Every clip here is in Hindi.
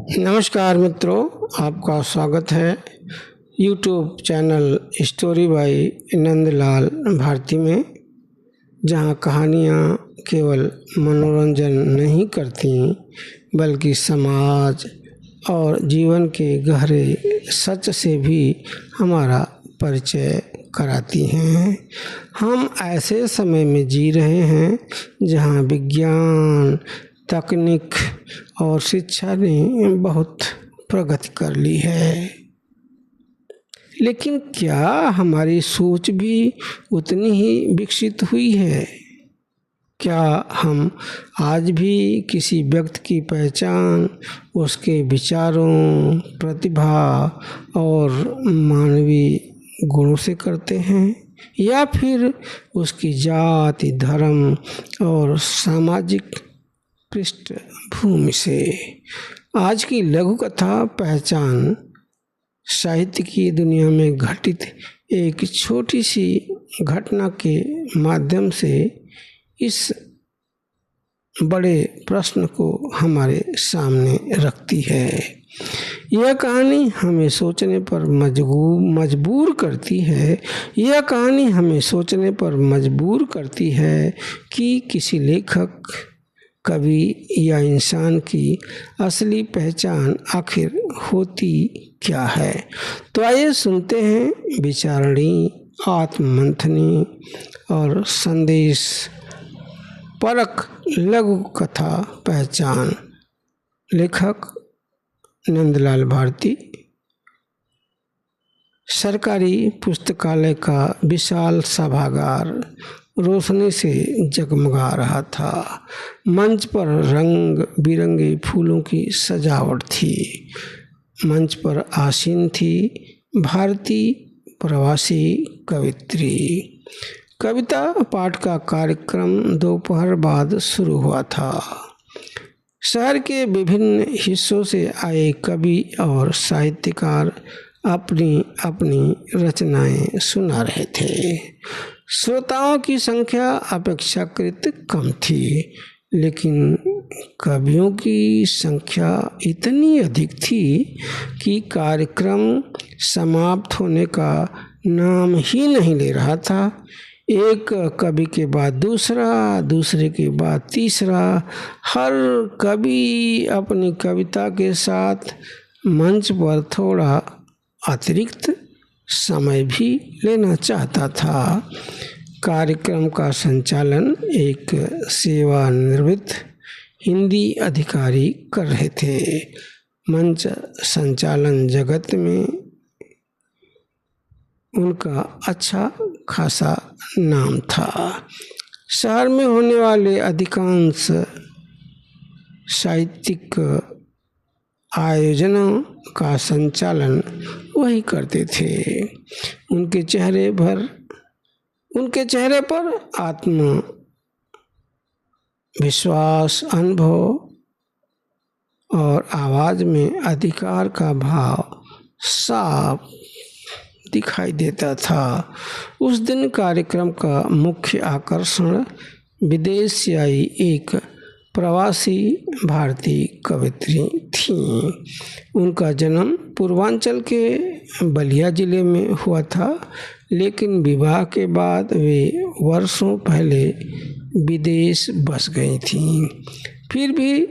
नमस्कार मित्रों, आपका स्वागत है YouTube channel story by Nandlal Bharti में, जहां कहानियां केवल मनोरंजन नहीं करती बल्कि समाज और जीवन के गहरे सच से भी हमारा परिचय कराती हैं। हम ऐसे समय में जी रहे हैं जहां विज्ञान, तकनीक और शिक्षा ने बहुत प्रगति कर ली है, लेकिन क्या हमारी सोच भी उतनी ही विकसित हुई है? क्या हम आज भी किसी व्यक्ति की पहचान उसके विचारों, प्रतिभा और मानवीय गुणों से करते हैं, या फिर उसकी जाति, धर्म और सामाजिक पृष्ठभूमि से? आज की लघु कथा पहचान साहित्य की दुनिया में घटित एक छोटी सी घटना के माध्यम से इस बड़े प्रश्न को हमारे सामने रखती है। यह कहानी हमें सोचने पर मजबूर करती है। यह कहानी हमें सोचने पर मजबूर करती है कि किसी लेखक, कवि या इंसान की असली पहचान आखिर होती क्या है। तो आइए सुनते हैं विचारणी, आत्ममंथनी और संदेश परक लघु कथा पहचान। लेखक नंदलाल भारती। सरकारी पुस्तकालय का विशाल सभागार रोशनी से जगमगा रहा था। मंच पर रंग बिरंगे फूलों की सजावट थी। मंच पर आसीन थी भारतीय प्रवासी कवित्री। कविता पाठ का कार्यक्रम दोपहर बाद शुरू हुआ था। शहर के विभिन्न हिस्सों से आए कवि और साहित्यकार अपनी अपनी रचनाएं सुना रहे थे। श्रोताओं की संख्या अपेक्षाकृत कम थी, लेकिन कवियों की संख्या इतनी अधिक थी कि कार्यक्रम समाप्त होने का नाम ही नहीं ले रहा था। एक कवि के बाद दूसरा, दूसरे के बाद तीसरा, हर कवि अपनी कविता के साथ मंच पर थोड़ा अतिरिक्त समय भी लेना चाहता था। कार्यक्रम का संचालन एक सेवानिवृत्त हिंदी अधिकारी कर रहे थे। मंच संचालन जगत में उनका अच्छा खासा नाम था। शहर में होने वाले अधिकांश साहित्यिक आयोजनों का संचालन वही करते थे। उनके चेहरे पर आत्मविश्वास, अनुभव और आवाज में अधिकार का भाव साफ दिखाई देता था। उस दिन कार्यक्रम का मुख्य आकर्षण विदेश से आई एक प्रवासी भारतीय कवित्री थी। उनका जन्म पूर्वांचल के बलिया जिले में हुआ था, लेकिन विवाह के बाद वे वर्षों पहले विदेश बस गई थीं। फिर भी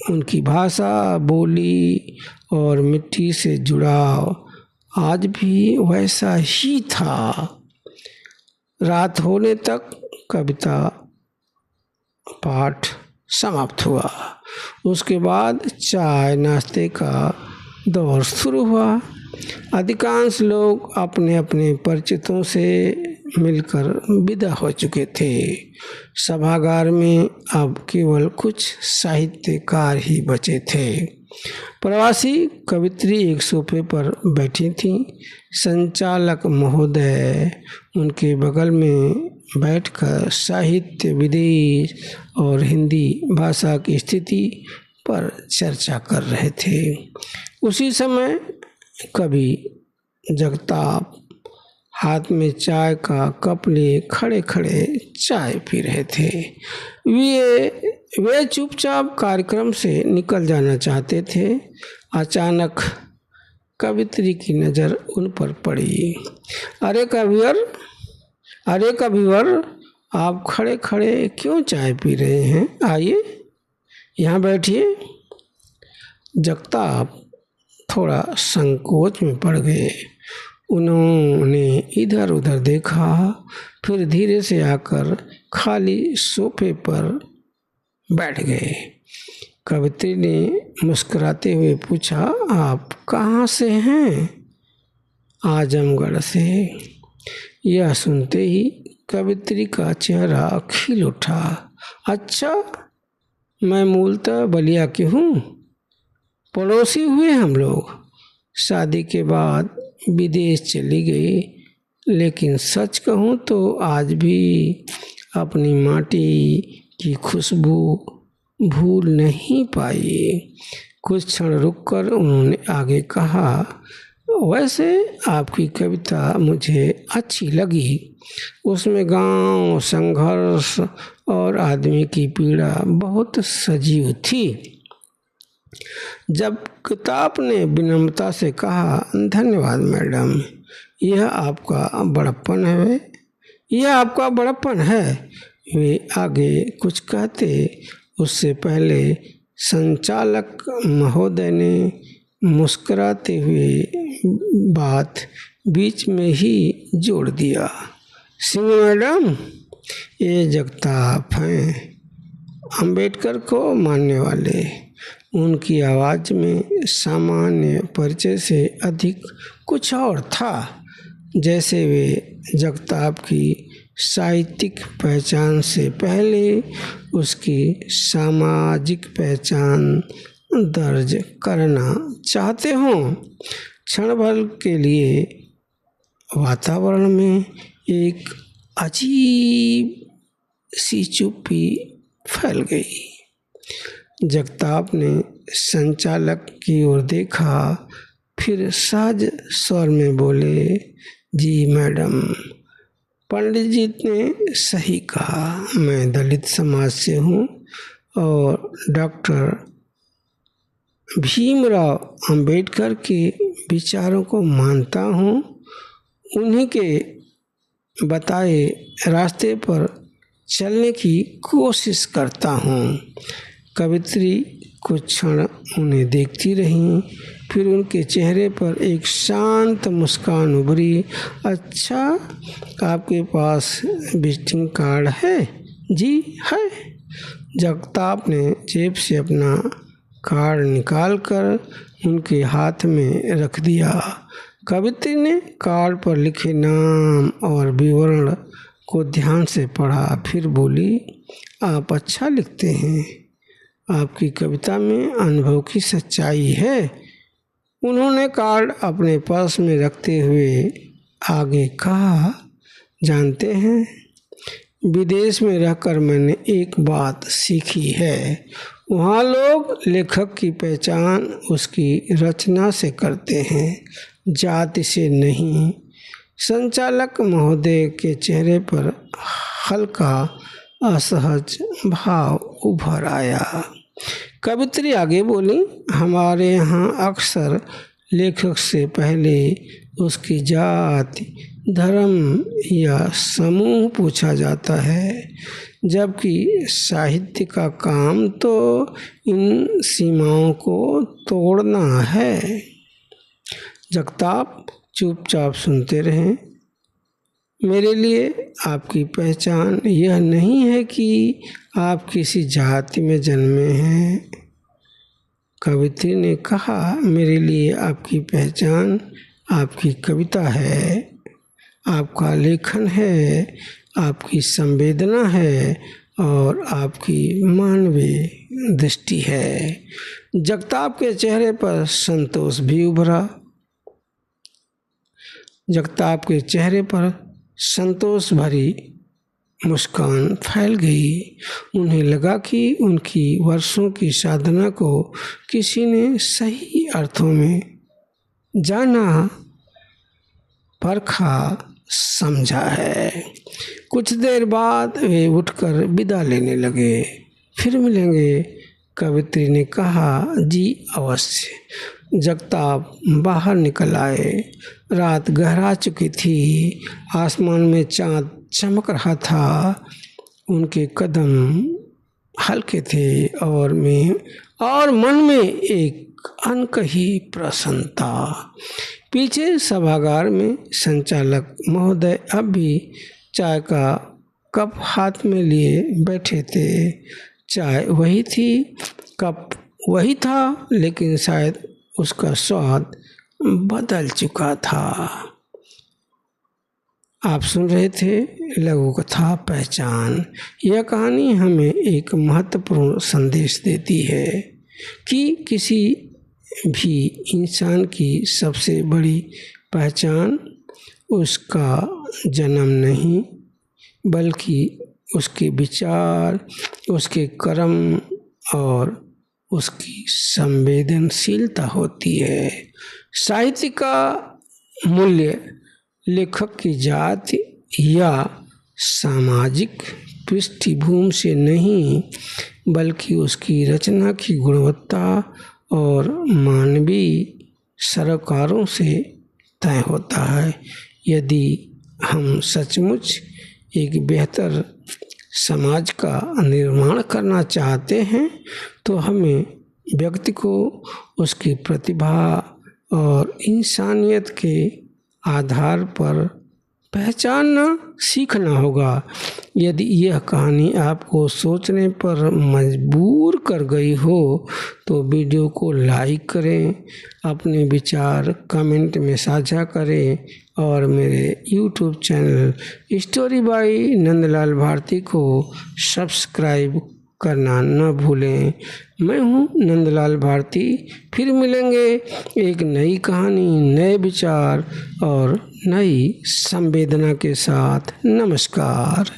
उनकी भाषा, बोली और मिट्टी से जुड़ाव आज भी वैसा ही था। रात होने तक कविता पाठ समाप्त हुआ। उसके बाद चाय नाश्ते का दौर शुरू हुआ। अधिकांश लोग अपने अपने परिचितों से मिलकर विदा हो चुके थे। सभागार में अब केवल कुछ साहित्यकार ही बचे थे। प्रवासी कवित्री एक सोफे पर बैठी थी। संचालक महोदय उनके बगल में बैठकर साहित्य, विदेश और हिंदी भाषा की स्थिति पर चर्चा कर रहे थे। उसी समय कवि जगताप हाथ में चाय का कप लिए खड़े खड़े चाय पी रहे थे। वे चुपचाप कार्यक्रम से निकल जाना चाहते थे। अचानक कवित्री की नज़र उन पर पड़ी। अरे कविवर, आप खड़े खड़े क्यों चाय पी रहे हैं? आइए यहाँ बैठिए। जगताप थोड़ा संकोच में पड़ गए। उन्होंने इधर उधर देखा, फिर धीरे से आकर खाली सोफे पर बैठ गए। कवित्री ने मुस्कुराते हुए पूछा, आप कहाँ से हैं? आजमगढ़ से। यह सुनते ही कवित्री का चेहरा खिल उठा। अच्छा, मैं मूलतः बलिया की हूँ, पड़ोसी हुए हम लोग। शादी के बाद विदेश चली गई, लेकिन सच कहूँ तो आज भी अपनी माटी की खुशबू भूल नहीं पाई। कुछ क्षण रुककर उन्होंने आगे कहा, वैसे आपकी कविता मुझे अच्छी लगी। उसमें गांव, संघर्ष और आदमी की पीड़ा बहुत सजीव थी। जब किताब ने विनम्रता से कहा, धन्यवाद मैडम, यह आपका बड़प्पन है। वे आगे कुछ कहते उससे पहले संचालक महोदय ने मुस्कुराते हुए बात बीच में ही जोड़ दिया। सिंह मैडम, ये जगताप हैं, अंबेडकर को मानने वाले। उनकी आवाज़ में सामान्य परिचय से अधिक कुछ और था, जैसे वे जगताप की साहित्यिक पहचान से पहले उसकी सामाजिक पहचान दर्ज करना चाहते हों। क्षण भर के लिए वातावरण में एक अजीब सी चुप्पी फैल गई। जगताप ने संचालक की ओर देखा, फिर सहज स्वर में बोले, जी मैडम, पंडित जी ने सही कहा। मैं दलित समाज से हूँ और डॉक्टर भीमराव अंबेडकर के विचारों को मानता हूँ। उन्हीं के बताए रास्ते पर चलने की कोशिश करता हूँ। कवित्री कुछ क्षण उन्हें देखती रहीं, फिर उनके चेहरे पर एक शांत मुस्कान उभरी। अच्छा, आपके पास विजिटिंग कार्ड है? जी है। जगताप ने जेब से अपना कार्ड निकालकर उनके हाथ में रख दिया। कवित्री ने कार्ड पर लिखे नाम और विवरण को ध्यान से पढ़ा, फिर बोली, आप अच्छा लिखते हैं, आपकी कविता में अनुभव की सच्चाई है। उन्होंने कार्ड अपने पर्स में रखते हुए आगे कहा, जानते हैं, विदेश में रहकर मैंने एक बात सीखी है। वहाँ लोग लेखक की पहचान उसकी रचना से करते हैं, जाति से नहीं। संचालक महोदय के चेहरे पर हल्का असहज भाव उभर आया। कवित्री आगे बोली, हमारे यहाँ अक्सर लेखक से पहले उसकी जाति, धर्म या समूह पूछा जाता है, जबकि साहित्य का काम तो इन सीमाओं को तोड़ना है। जगताप चुपचाप सुनते रहे। मेरे लिए आपकी पहचान यह नहीं है कि आप किसी जाति में जन्मे हैं। कवित्री ने कहा, मेरे लिए आपकी पहचान आपकी कविता है, आपका लेखन है, आपकी संवेदना है और आपकी मानवीय दृष्टि है। जगताप के चेहरे पर संतोष भी उभरा। जगताप के चेहरे पर संतोष भरी मुस्कान फैल गई। उन्हें लगा कि उनकी वर्षों की साधना को किसी ने सही अर्थों में जाना, परखा, समझा है। कुछ देर बाद वे उठकर विदा लेने लगे। फिर मिलेंगे, कवित्री ने कहा, जी अवश्य। जगताप बाहर निकल आए। रात गहरा चुकी थी, आसमान में चाँद चमक रहा था। उनके कदम हल्के थे और मन में एक अनकही प्रसन्नता। पीछे सभागार में संचालक महोदय अब भी चाय का कप हाथ में लिए बैठे थे। चाय वही थी, कप वही था, लेकिन शायद उसका स्वाद बदल चुका था। आप सुन रहे थे लघु कथा पहचान। यह कहानी हमें एक महत्वपूर्ण संदेश देती है कि किसी भी इंसान की सबसे बड़ी पहचान उसका जन्म नहीं, बल्कि उसके विचार, उसके कर्म और उसकी संवेदनशीलता होती है। साहित्य का मूल्य लेखक की जाति या सामाजिक पृष्ठभूमि से नहीं, बल्कि उसकी रचना की गुणवत्ता और मानवीय सरोकारों से तय होता है। यदि हम सचमुच एक बेहतर समाज का निर्माण करना चाहते हैं, तो हमें व्यक्ति को उसकी प्रतिभा और इंसानियत के आधार पर पहचानना सीखना होगा। यदि यह कहानी आपको सोचने पर मजबूर कर गई हो तो वीडियो को लाइक करें, अपने विचार कमेंट में साझा करें और मेरे YouTube channel story by Nandlal Bharti को सब्सक्राइब करना न भूलें। मैं हूँ नंदलाल भारती। फिर मिलेंगे एक नई कहानी, नए विचार और नई संवेदना के साथ। नमस्कार।